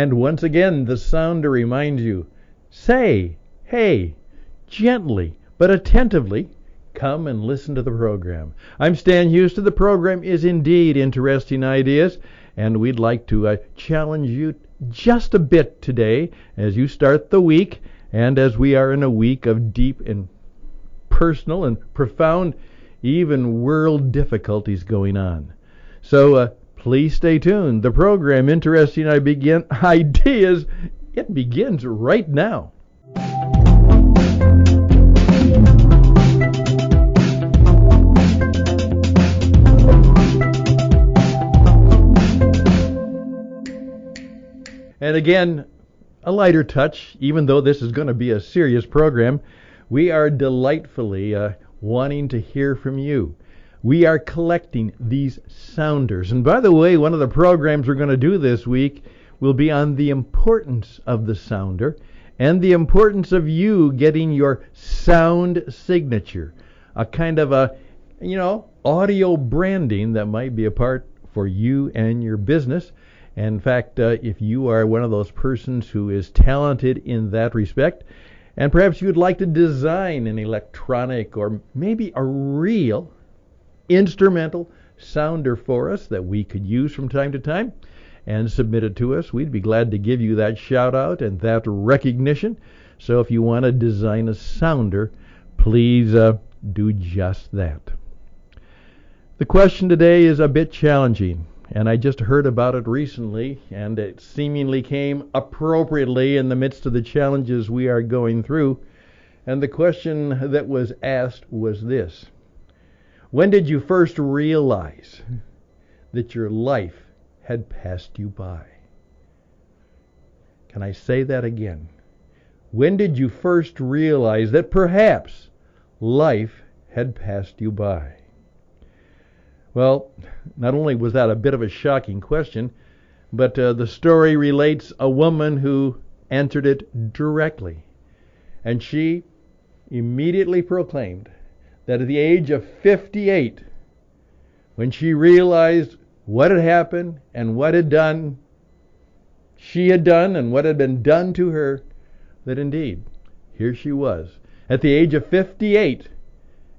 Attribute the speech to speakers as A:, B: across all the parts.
A: And once again, the sound to remind you, say, hey, gently but attentively, come and listen to the program. I'm Stan Houston. The program is indeed Interesting Ideas, and we'd like to challenge you just a bit today as you start the week, and as we are in a week of deep and personal and profound, even world difficulties going on. So please stay tuned. The program, Interesting Ideas, it begins right now. And again, a lighter touch, even though this is going to be a serious program, we are delightfully wanting to hear from you. We are collecting these sounders. And by the way, one of the programs we're going to do this week will be on the importance of the sounder and the importance of you getting your sound signature, a kind of audio branding that might be a part for you and your business. In fact, if you are one of those persons who is talented in that respect, and perhaps you would like to design an electronic or maybe a real instrumental sounder for us that we could use from time to time and submit it to us, we'd be glad to give you that shout out and that recognition. So if you want to design a sounder, please do just that. The question today is a bit challenging, and I just heard about it recently, and it seemingly came appropriately in the midst of the challenges we are going through. And the question that was asked was this: when did you first realize that your life had passed you by? Can I say that again? When did you first realize that perhaps life had passed you by? Well, not only was that a bit of a shocking question, but the story relates a woman who answered it directly. And she immediately proclaimed that at the age of 58, when she realized what had happened and what she had done and what had been done to her, that indeed, here she was, at the age of 58,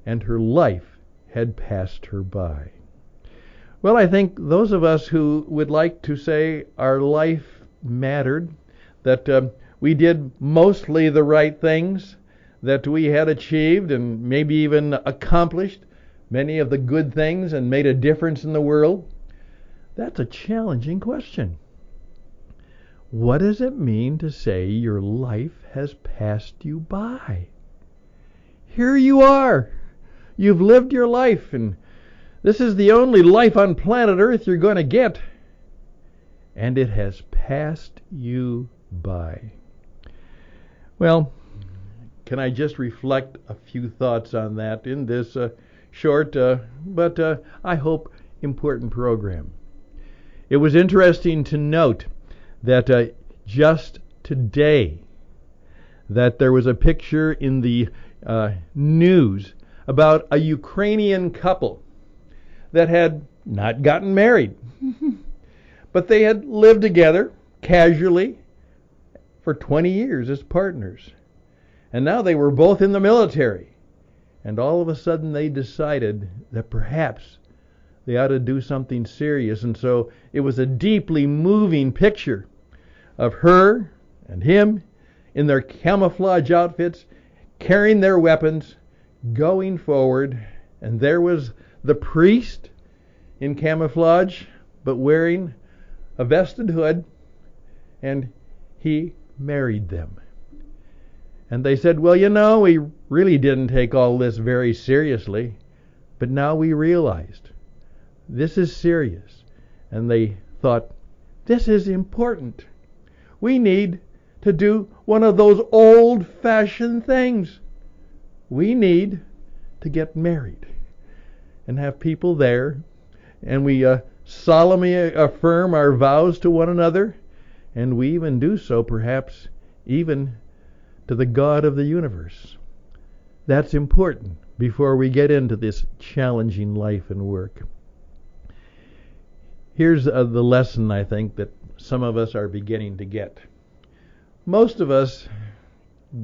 A: and her life had passed her by. Well, I think those of us who would like to say our life mattered, that we did mostly the right things, that we had achieved and maybe even accomplished many of the good things and made a difference in the world, that's a challenging question. What does it mean to say your life has passed you by? Here you are. You've lived your life, and this is the only life on planet Earth you're going to get. And it has passed you by. Well, can I just reflect a few thoughts on that in this short but I hope important program? It was interesting to note that just today that there was a picture in the news about a Ukrainian couple that had not gotten married, but they had lived together casually for 20 years as partners. And now they were both in the military. And all of a sudden they decided that perhaps they ought to do something serious. And so it was a deeply moving picture of her and him in their camouflage outfits, carrying their weapons, going forward. And there was the priest in camouflage, but wearing a vested hood, and he married them. And they said, well, we really didn't take all this very seriously, but now we realized this is serious. And they thought, this is important. We need to do one of those old-fashioned things. We need to get married and have people there, and we solemnly affirm our vows to one another, and we even do so perhaps even to the God of the universe. That's important before we get into this challenging life and work. Here's the lesson, I think, that some of us are beginning to get. Most of us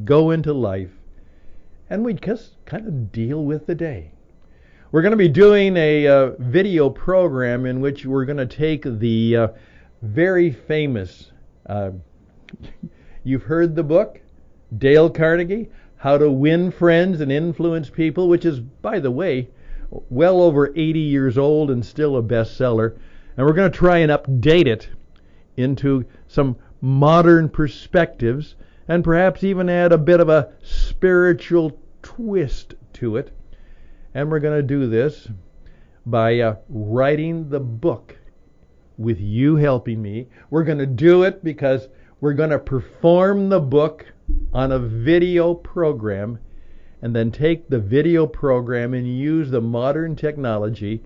A: go into life and we just kind of deal with the day. We're going to be doing a video program in which we're going to take the very famous, you've heard the book, Dale Carnegie, How to Win Friends and Influence People, which is, by the way, well over 80 years old and still a bestseller. And we're going to try and update it into some modern perspectives and perhaps even add a bit of a spiritual twist to it. And we're going to do this by writing the book with you helping me. We're going to do it because we're going to perform the book on a video program and then take the video program and use the modern technology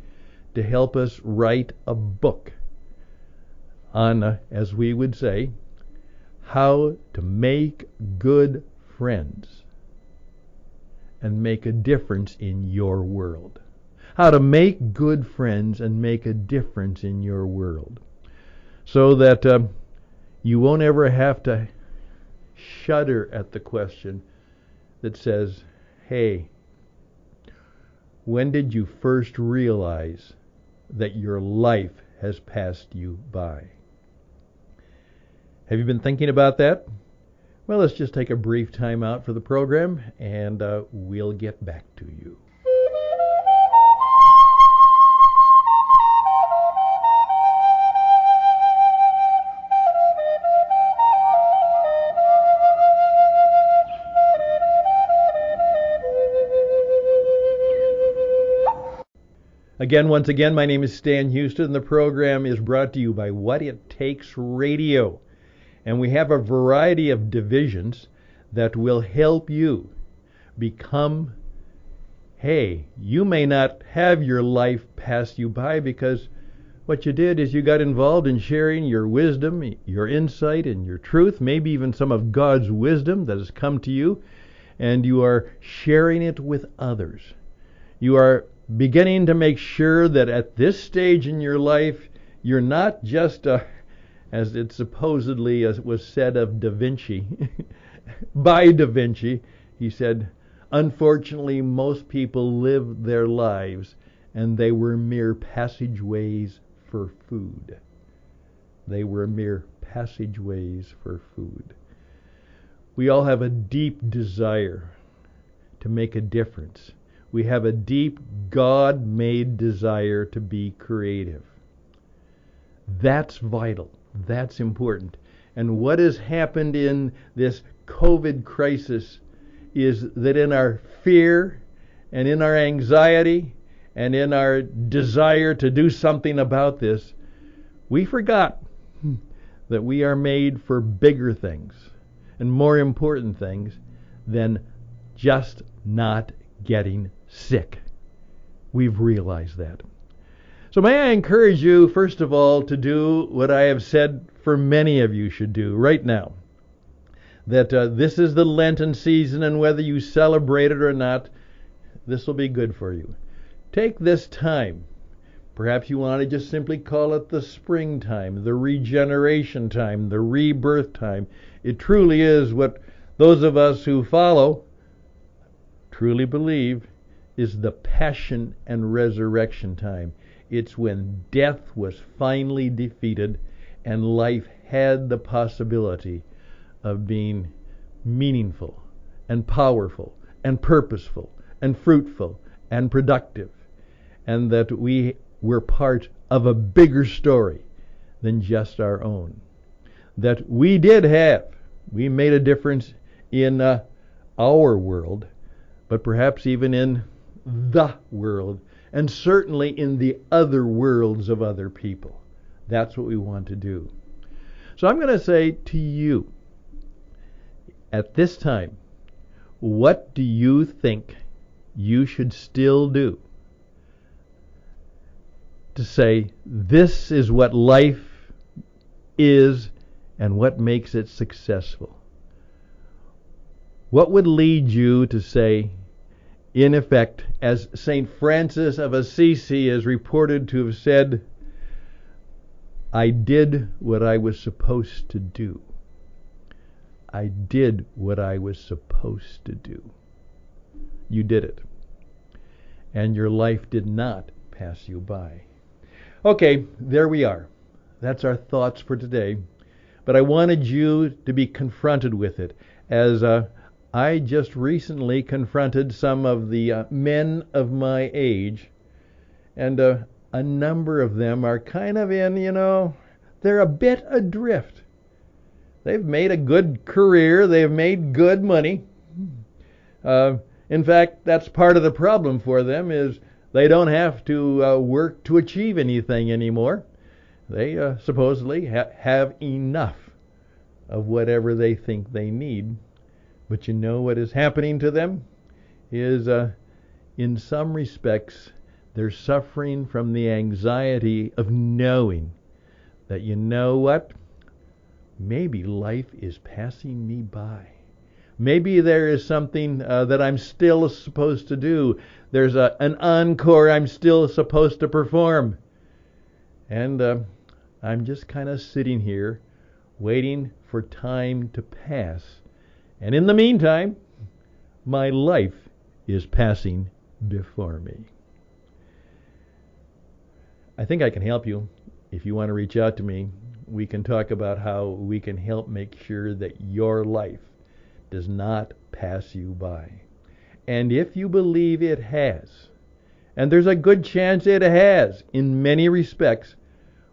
A: to help us write a book on, as we would say, how to make good friends and make a difference in your world. How to make good friends and make a difference in your world. So that you won't ever have to shudder at the question that says, hey, when did you first realize that your life has passed you by? Have you been thinking about that? Well, let's just take a brief time out for the program, and we'll get back to you. Once again, my name is Stan Houston, and the program is brought to you by What It Takes Radio. And we have a variety of divisions that will help you become, hey, you may not have your life pass you by because what you did is you got involved in sharing your wisdom, your insight, and your truth, maybe even some of God's wisdom that has come to you, and you are sharing it with others. You are beginning to make sure that at this stage in your life, you're not just as it supposedly was said of Da Vinci, by Da Vinci, he said, unfortunately, most people live their lives and they were mere passageways for food. They were mere passageways for food. We all have a deep desire to make a difference. We have a deep God-made desire to be creative. That's vital. That's important. And what has happened in this COVID crisis is that in our fear and in our anxiety and in our desire to do something about this, we forgot that we are made for bigger things and more important things than just not getting sick. We've realized that. So may I encourage you, first of all, to do what I have said for many of you should do right now. That this is the Lenten season, and whether you celebrate it or not, this will be good for you. Take this time. Perhaps you want to just simply call it the springtime, the regeneration time, the rebirth time. It truly is what those of us who follow truly believe is the passion and resurrection time. It's when death was finally defeated and life had the possibility of being meaningful and powerful and purposeful and fruitful and productive, and that we were part of a bigger story than just our own. That we made a difference in our world, but perhaps even in the world, and certainly in the other worlds of other people. That's what we want to do. So I'm going to say to you, at this time, what do you think you should still do to say, this is what life is and what makes it successful? What would lead you to say, in effect, as St. Francis of Assisi is reported to have said, I did what I was supposed to do. I did what I was supposed to do. You did it. And your life did not pass you by. Okay, there we are. That's our thoughts for today. But I wanted you to be confronted with it, as I just recently confronted some of the men of my age, and a number of them are kind of they're a bit adrift. They've made a good career. They've made good money. In fact, that's part of the problem for them, is they don't have to work to achieve anything anymore. They supposedly have enough of whatever they think they need. But you know what is happening to them is, in some respects, they're suffering from the anxiety of knowing that, you know what, maybe life is passing me by. Maybe there is something that I'm still supposed to do. There's an encore I'm still supposed to perform. And I'm just kind of sitting here waiting for time to pass. And in the meantime, my life is passing before me. I think I can help you. If you want to reach out to me, we can talk about how we can help make sure that your life does not pass you by. And if you believe it has, and there's a good chance it has in many respects,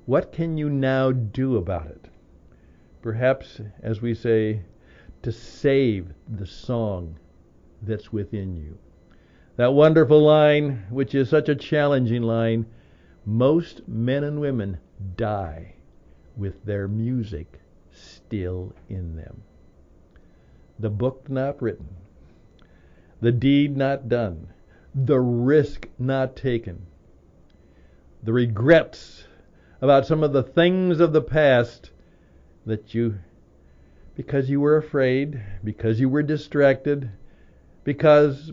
A: what can you now do about it? Perhaps, as we say, to save the song that's within you. That wonderful line, which is such a challenging line, most men and women die with their music still in them. The book not written, the deed not done, the risk not taken, the regrets about some of the things of the past that because you were afraid, because you were distracted, because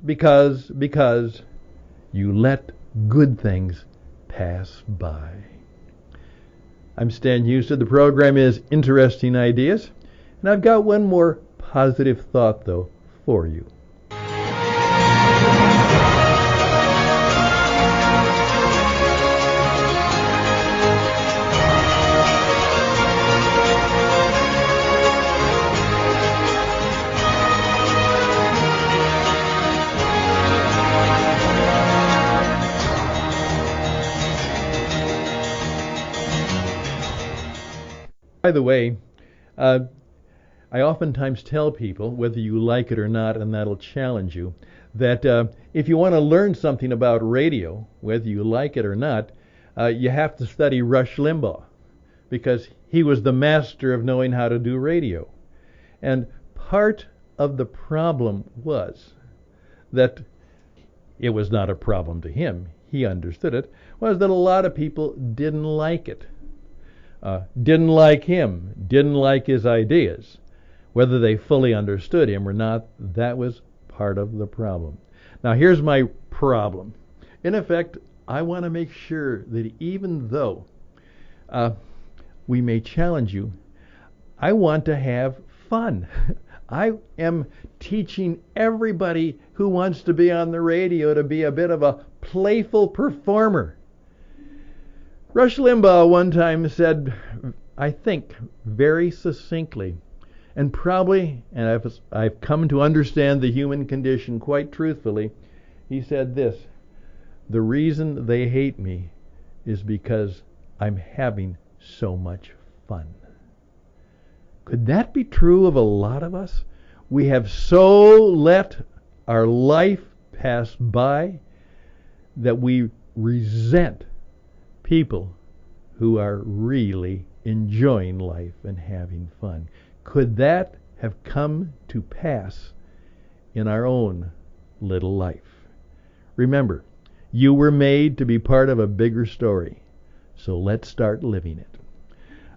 A: you let good things pass by. I'm Stan Houston. The program is Interesting Ideas, and I've got one more positive thought, though, for you. By the way, I oftentimes tell people, whether you like it or not, and that'll challenge you, that if you want to learn something about radio, whether you like it or not, you have to study Rush Limbaugh, because he was the master of knowing how to do radio. And part of the problem was that it was not a problem to him. He understood it, was that a lot of people didn't like it. Didn't like him, didn't like his ideas. Whether they fully understood him or not, that was part of the problem. Now here's my problem. In effect, I want to make sure that even though we may challenge you, I want to have fun. I am teaching everybody who wants to be on the radio to be a bit of a playful performer. Rush Limbaugh one time said, I think, very succinctly, and probably, and I've come to understand the human condition quite truthfully, he said this: the reason they hate me is because I'm having so much fun. Could that be true of a lot of us? We have so let our life pass by that we resent people who are really enjoying life and having fun. Could that have come to pass in our own little life? Remember, you were made to be part of a bigger story, so let's start living it.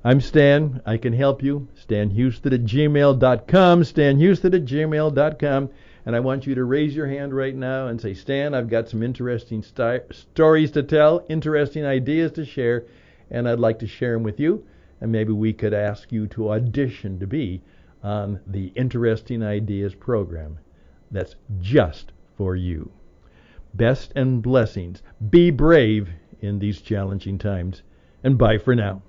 A: I'm Stan. I can help you. StanHouston@gmail.com. StanHouston@gmail.com. And I want you to raise your hand right now and say, Stan, I've got some interesting stories to tell, interesting ideas to share, and I'd like to share them with you, and maybe we could ask you to audition to be on the Interesting Ideas program that's just for you. Best and blessings. Be brave in these challenging times, and bye for now.